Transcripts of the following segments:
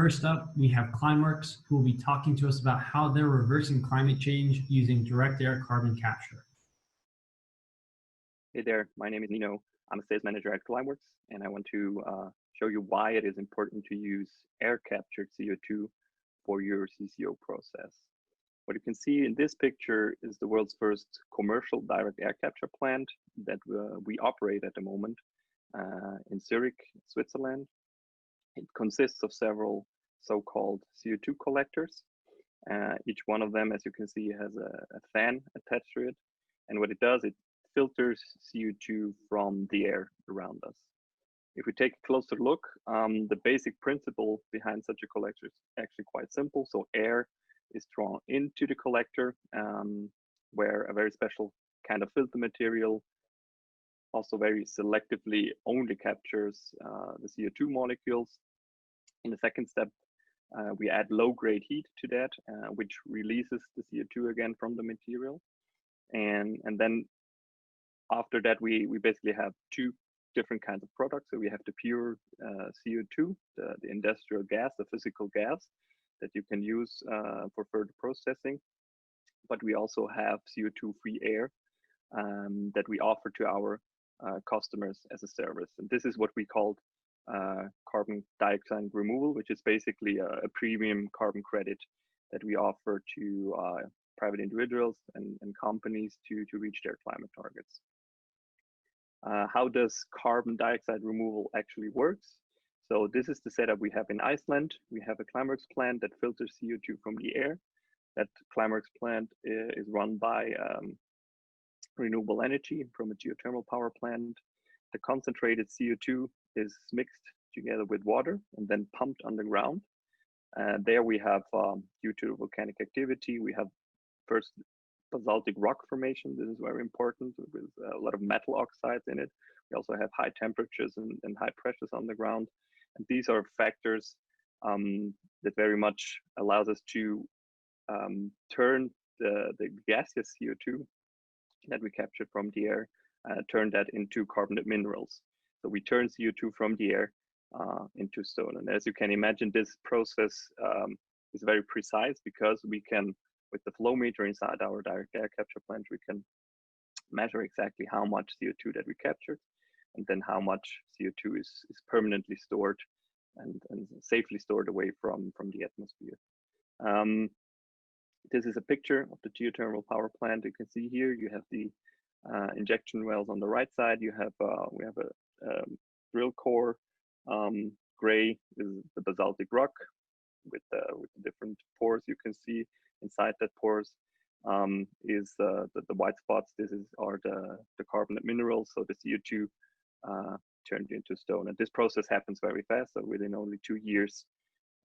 First up, we have Climeworks, who will be talking to us about how they're reversing climate change using direct air carbon capture. Hey there, my name is Nino. I'm a sales manager at Climeworks, and I want to show you why it is important to use air captured CO2 for your CCO process. What you can see in this picture is the world's first commercial direct air capture plant that we operate at the moment in Zurich, Switzerland. It consists of several so-called CO2 collectors. Each one of them, as you can see, has a fan attached to it. And what it does, it filters CO2 from the air around us. If we take a closer look, the basic principle behind such a collector is actually quite simple. So air is drawn into the collector, where a very special kind of filter material also very selectively only captures the CO2 molecules. In the second step, we add low-grade heat to that, which releases the CO2 again from the material. And then after that, we basically have two different kinds of products. So we have the pure CO2, the industrial gas, the physical gas that you can use for further processing. But we also have CO2-free air that we offer to our customers as a service. And this is what we call carbon dioxide removal, which is basically a premium carbon credit that we offer to private individuals and companies to reach their climate targets. How does carbon dioxide removal actually works? So this is the setup we have in Iceland. We have a Climeworks plant that filters CO2 from the air. That Climeworks plant is run by renewable energy from a geothermal power plant. The concentrated CO2 is mixed together with water and then pumped underground. There we have, due to volcanic activity, we have first basaltic rock formation. This is very important with a lot of metal oxides in it. We also have high temperatures and high pressures on the ground. And these are factors that very much allows us to turn the gaseous CO2 that we captured from the air, turn that into carbonate minerals. So we turn CO2 from the air into stone. And as you can imagine, this process is very precise because we can, with the flow meter inside our direct air capture plant, we can measure exactly how much CO2 that we captured, and then how much CO2 is permanently stored and safely stored away from the atmosphere. This is a picture of the geothermal power plant. You can see here, you have the injection wells on the right side. You have we have a drill core. Gray is the basaltic rock with the different pores you can see inside that pores. Is the white spots. Are the carbonate minerals, so the CO2 turned into stone. And this process happens very fast. So within only 2 years,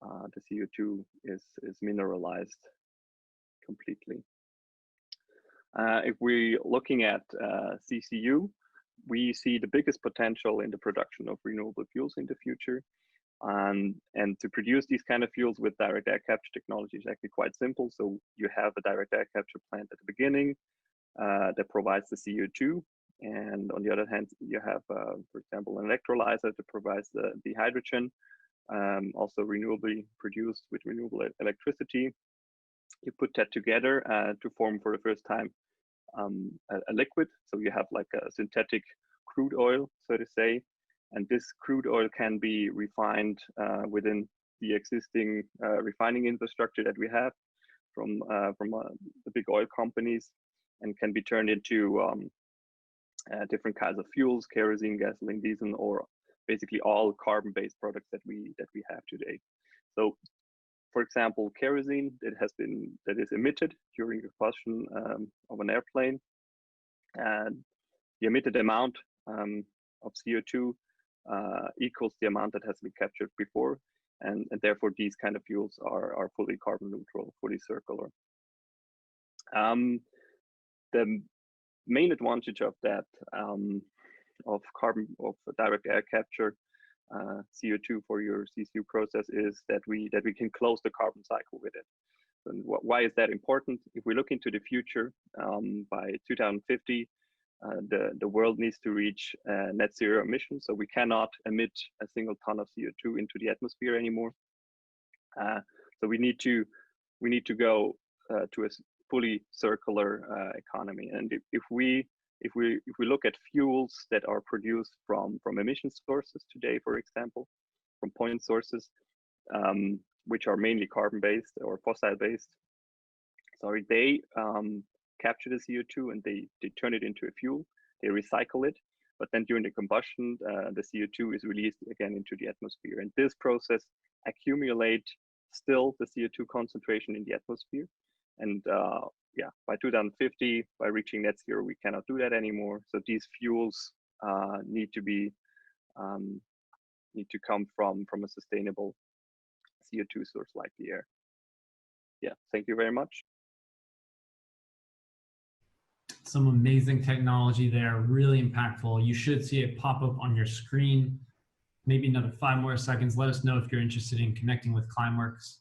the CO2 is mineralized completely. If we're looking at CCU, we see the biggest potential in the production of renewable fuels in the future. And to produce these kind of fuels with direct air capture technology is actually quite simple. So you have a direct air capture plant at the beginning that provides the CO2. And on the other hand, you have, for example, an electrolyzer that provides the hydrogen, also renewably produced with renewable electricity. You put that together to form for the first time a liquid. So you have like a synthetic crude oil, so to say. And this crude oil can be refined within the existing refining infrastructure that we have from the big oil companies, and can be turned into different kinds of fuels: kerosene, gasoline, diesel, or basically all carbon-based products that we have today. So, for example, kerosene that is emitted during the combustion of an airplane, and the emitted amount of CO2 equals the amount that has been captured before, and therefore these kind of fuels are fully carbon neutral, fully circular. The main advantage of that of direct air capture CO2 for your CCU process is that we can close the carbon cycle with it. And why is that important? If we look into the future, by 2050, the world needs to reach net zero emissions. So we cannot emit a single ton of CO2 into the atmosphere anymore. So we need to go to a fully circular economy. And if we look at fuels that are produced from emission sources today, for example, from point sources, which are mainly carbon-based or fossil-based, sorry, they capture the CO2 and they turn it into a fuel. They recycle it, but then during the combustion, the CO2 is released again into the atmosphere. And this process accumulates still the CO2 concentration in the atmosphere. And yeah, by 2050, by reaching net zero, we cannot do that anymore. So these fuels need to come from a sustainable CO2 source like the air. Yeah, thank you very much. Some amazing technology there, really impactful. You should see it pop up on your screen. Maybe another 5 more seconds. Let us know if you're interested in connecting with Climeworks.